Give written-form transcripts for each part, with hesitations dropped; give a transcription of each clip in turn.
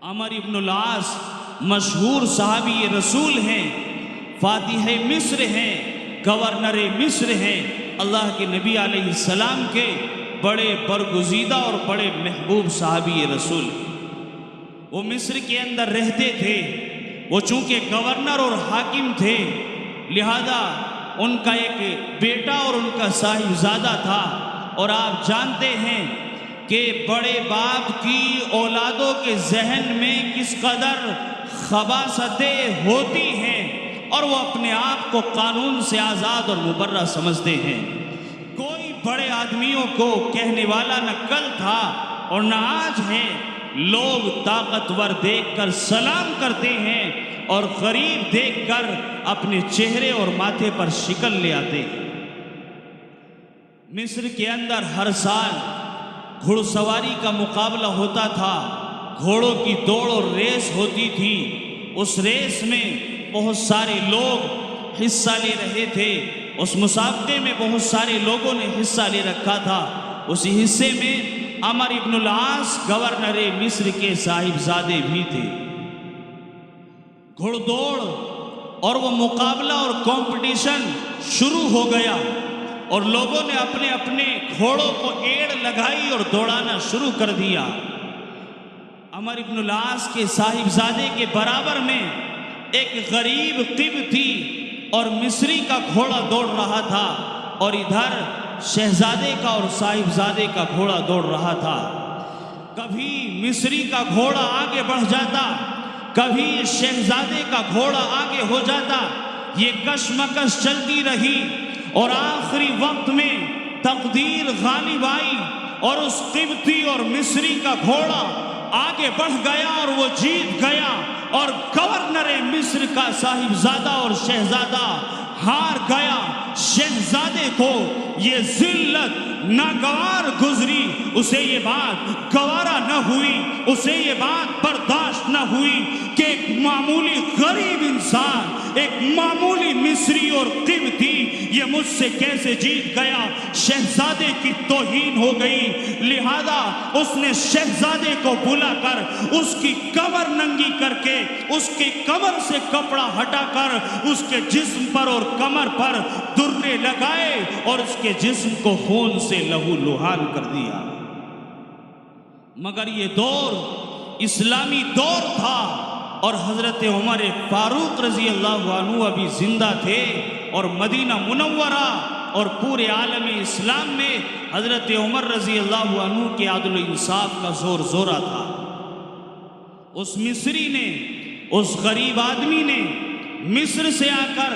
عمر ابن العاص مشہور صحابی رسول ہیں، فاتح مصر ہیں، گورنر مصر ہیں، اللہ کے نبی علیہ السلام کے بڑے برگزیدہ اور بڑے محبوب صحابی رسول۔ وہ مصر کے اندر رہتے تھے، وہ چونکہ گورنر اور حاکم تھے، لہذا ان کا ایک بیٹا اور ان کا صاحبزادہ تھا۔ اور آپ جانتے ہیں کہ بڑے باپ کی اولادوں کے ذہن میں کس قدر خباثتیں ہوتی ہیں، اور وہ اپنے آپ کو قانون سے آزاد اور مبرہ سمجھتے ہیں۔ کوئی بڑے آدمیوں کو کہنے والا نہ کل تھا اور نہ آج ہے۔ لوگ طاقتور دیکھ کر سلام کرتے ہیں اور غریب دیکھ کر اپنے چہرے اور ماتھے پر شکل لے آتے ہیں۔ مصر کے اندر ہر سال گھڑ سواری کا مقابلہ ہوتا تھا، گھوڑوں کی دوڑ اور ریس ہوتی تھی۔ اس ریس میں بہت سارے لوگ حصہ لے رہے تھے، اس مسابقے میں بہت سارے لوگوں نے حصہ لے رکھا تھا۔ اسی حصے میں عمر ابن العاص گورنر مصر کے صاحبزادے بھی تھے۔ گھڑ دوڑ اور وہ مقابلہ اور کمپٹیشن شروع ہو گیا، اور لوگوں نے اپنے اپنے گھوڑوں کو ایڑ لگائی اور دوڑانا شروع کر دیا۔ عمر ابن العاص کے صاحبزادے کے برابر میں ایک غریب قبطی اور مصری کا گھوڑا دوڑ رہا تھا، اور ادھر شہزادے کا اور صاحبزادے کا گھوڑا دوڑ رہا تھا۔ کبھی مصری کا گھوڑا آگے بڑھ جاتا، کبھی شہزادے کا گھوڑا آگے ہو جاتا۔ یہ کشمکش چلتی رہی، اور آخری وقت میں تقدیر غالب آئی، اور اس قبطی اور مصری کا گھوڑا آگے بڑھ گیا اور وہ جیت گیا، اور گورنر مصر کا صاحبزادہ اور شہزادہ ہار گیا۔ شہزادے کو یہ ذلت ناگوار گزری، اسے یہ بات گوارا نہ ہوئی، اسے یہ بات برداشت نہ ہوئی کہ ایک معمولی غریب انسان، ایک معمولی مصری اور قبطی یہ مجھ سے کیسے جیت گیا۔ شہزادے کی توہین ہو گئی، لہذا اس نے شہزادے کو بلا کر اس کی کمر ننگی کر کے، اس کی کمر سے کپڑا ہٹا کر اس کے جسم پر اور کمر پر درے لگائے، اور اس کے جسم کو خون سے لہو لہان کر دیا۔ مگر یہ دور اسلامی دور تھا، اور حضرت عمر فاروق رضی اللہ عنہ ابھی زندہ تھے، اور مدینہ منورہ اور پورے عالم اسلام میں حضرت عمر رضی اللہ عنہ کے عدل و انصاف کا زور زورہ تھا۔ اس مصری نے، اس غریب آدمی نے مصر سے آ کر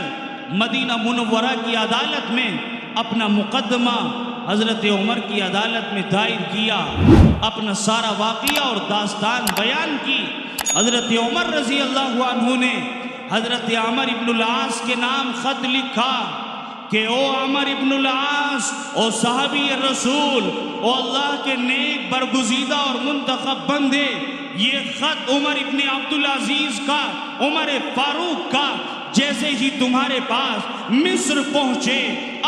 مدینہ منورہ کی عدالت میں اپنا مقدمہ حضرت عمر کی عدالت میں دائر کیا، اپنا سارا واقعہ اور داستان بیان کی۔ حضرت عمر رضی اللہ عنہ نے حضرت عمر ابن العاص کے نام خط لکھا کہ او عمر ابن العاص، او صحابی رسول، او اللہ کے نیک برگزیدہ اور منتخب بندے، یہ خط عمر ابن عبدالعزیز کا، عمر فاروق کا، جیسے ہی تمہارے پاس مصر پہنچے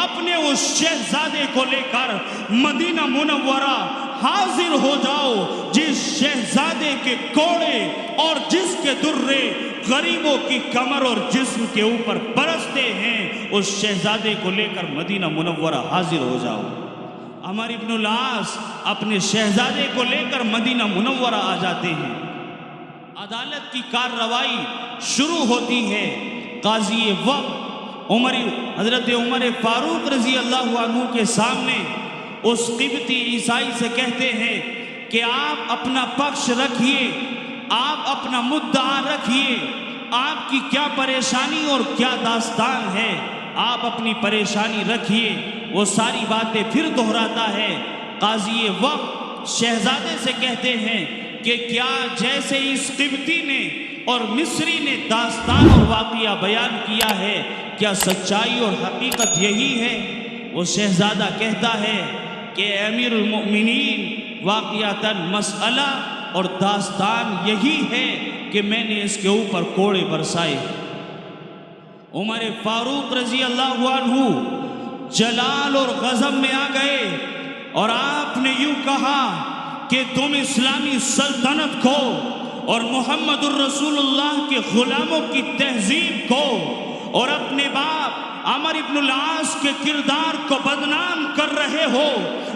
اپنے اس شہزادے کو لے کر مدینہ منورہ حاضر ہو جاؤ، جس شہزادے کے کوڑے اور جس کے درے غریبوں کی کمر اور جسم کے اوپر برستے ہیں، اس شہزادے کو لے کر مدینہ منورہ حاضر ہو جاؤ۔ عمر ابن العاص اپنے شہزادے کو لے کر مدینہ منورہ آ جاتے ہیں۔ عدالت کی کارروائی شروع ہوتی ہے۔ قاضی وقت حضرت عمر فاروق رضی اللہ عنہ کے سامنے اس قبطی عیسائی سے کہتے ہیں کہ آپ اپنا پکش رکھیے، آپ اپنا مدعا رکھیے، آپ کی کیا پریشانی اور کیا داستان ہے، آپ اپنی پریشانی رکھیے۔ وہ ساری باتیں پھر دہراتا ہے۔ قاضی وقت شہزادے سے کہتے ہیں کہ کیا جیسے اس قبطی نے اور مصری نے داستان اور واقعہ بیان کیا ہے، کیا سچائی اور حقیقت یہی ہے؟ وہ شہزادہ کہتا ہے کہ امیر المؤمنین، واقعتاً مسئلہ اور داستان یہی ہے کہ میں نے اس کے اوپر کوڑے برسائے۔ عمر فاروق رضی اللہ عنہ جلال اور غضب میں آ گئے، اور آپ نے یوں کہا کہ تم اسلامی سلطنت کو اور محمد الرسول اللہ کے غلاموں کی تہذیب کو اور اپنے باپ عمر ابن العاص کے کردار کو بدنام کر رہے ہو،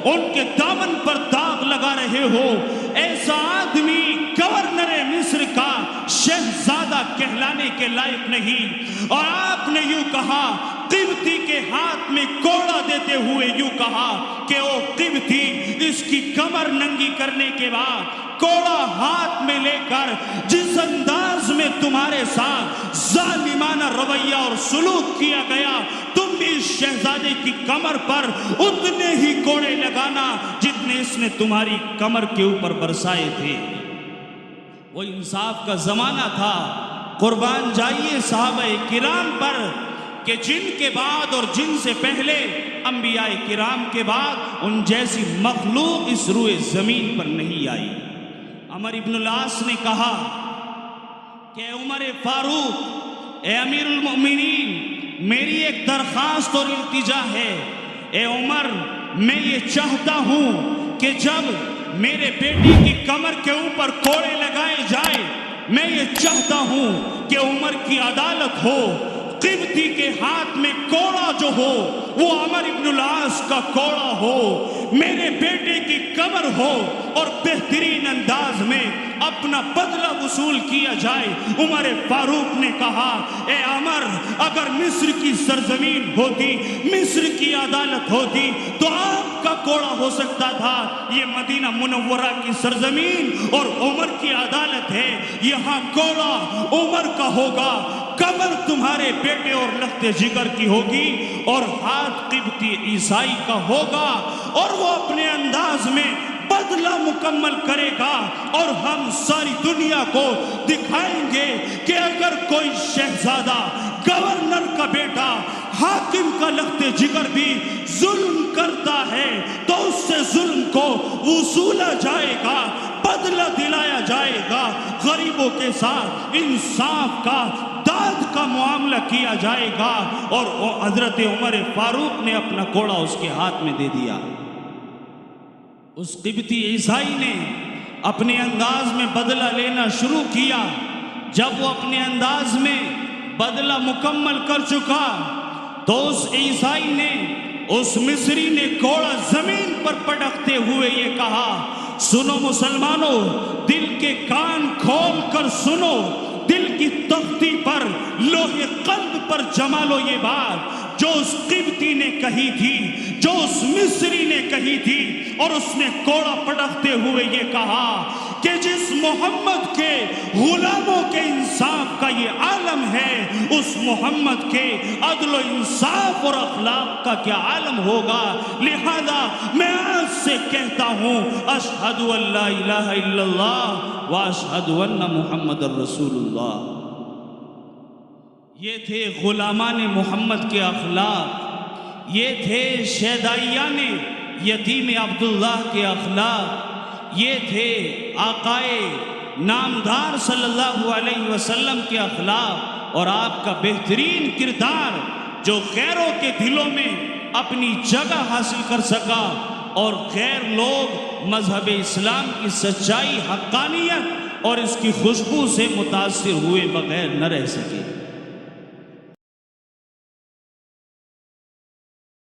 ان کے دامن پر داغ لگا رہے ہو، ایسا آدمی گورنر مصر کا شہزادہ کہلانے کے لائق نہیں۔ اور آپ نے یوں کہا، قبطی کے ہاتھ میں کوڑا دیتے ہوئے یوں کہا کہ او قبطی، اس کی کمر ننگی کرنے کے بعد کوڑا ہاتھ میں لے کر جس انداز میں تمہارے ساتھ ظالمانہ رویہ اور سلوک کیا گیا، تم بھی اس شہزادے کی کمر پر اتنے ہی کوڑے لگانا جتنے اس نے تمہاری کمر کے اوپر برسائے تھے۔ وہ انصاف کا زمانہ تھا۔ قربان جائیے صحابہ کرام پر کہ جن کے بعد اور جن سے پہلے انبیاء کرام کے بعد ان جیسی مخلوق اس روئے زمین پر نہیں آئی۔ عمر ابن العاص نے کہا کہ عمر فاروق، اے امیر المؤمنین، میری ایک درخواست اور التجا ہے۔ اے عمر، میں یہ چاہتا ہوں کہ جب میرے بیٹے کی کمر کے اوپر کوڑے لگائے جائے، میں یہ چاہتا ہوں کہ عمر کی عدالت ہو، قبطی کے ہاتھ میں کوڑا جو ہو وہ عمر ابن العاص کا کوڑا ہو، میرے بیٹے کی کمر ہو اور بہترین انداز میں اپنا بدلہ وصول کیا جائے۔ عمر فاروق نے کہا، اے عمر، اگر مصر کی سرزمین ہوتی، مصر کی عدالت ہوتی تو آپ کا کوڑا ہو سکتا تھا، یہ مدینہ منورہ کی سرزمین اور عمر کی عدالت ہے، یہاں کوڑا عمر کا ہوگا، کمر تمہارے بیٹے اور لخت جگر کی ہوگی اور ہاتھ قبطی عیسائی کا ہوگا، اور وہ اپنے انداز میں بدلہ مکمل کرے گا، اور ہم ساری دنیا کو دکھائیں گے کہ اگر کوئی شہزادہ، گورنر کا بیٹا، حاکم کا لخت جگر بھی ظلم کرتا ہے تو اس سے ظلم کو وصولا جائے گا، بدلہ دلایا جائے گا، غریبوں کے ساتھ انصاف کا، داد کا معاملہ کیا جائے گا۔ اور حضرت عمر فاروق نے اپنا کوڑا اس کے ہاتھ میں دے دیا۔ اس قبطی عیسائی نے اپنے انداز میں بدلہ لینا شروع کیا۔ جب وہ اپنے انداز میں بدلہ مکمل کر چکا تو اس عیسائی نے، اس مصری نے کوڑا زمین پر پٹکتے ہوئے یہ کہا، سنو مسلمانوں، دل کے کان کھول کر سنو، دل کی تختی پر، لوہے قلب پر جما لو یہ بات جو اس قبطی نے کہی تھی، جو اس مصری نے کہی تھی، اور اس نے کوڑا پٹکتے ہوئے یہ کہا کہ جس محمد کے غلاموں کے انصاف کا یہ عالم ہے، اس محمد کے عدل و انصاف اور اخلاق کا کیا عالم ہوگا۔ لہذا میں آج سے کہتا ہوں، اشہد ان لا الہ الا اللہ واشہد ان محمد الرسول اللہ۔ یہ تھے غلامان محمد کے اخلاق، یہ تھے شیدائیان یتیم عبداللہ کے اخلاق، یہ تھے آقائے نامدار صلی اللہ علیہ وسلم کے اخلاق، اور آپ کا بہترین کردار جو غیروں کے دلوں میں اپنی جگہ حاصل کر سکا اور غیر لوگ مذہب اسلام کی سچائی، حقانیت اور اس کی خوشبو سے متاثر ہوئے بغیر نہ رہ سکے۔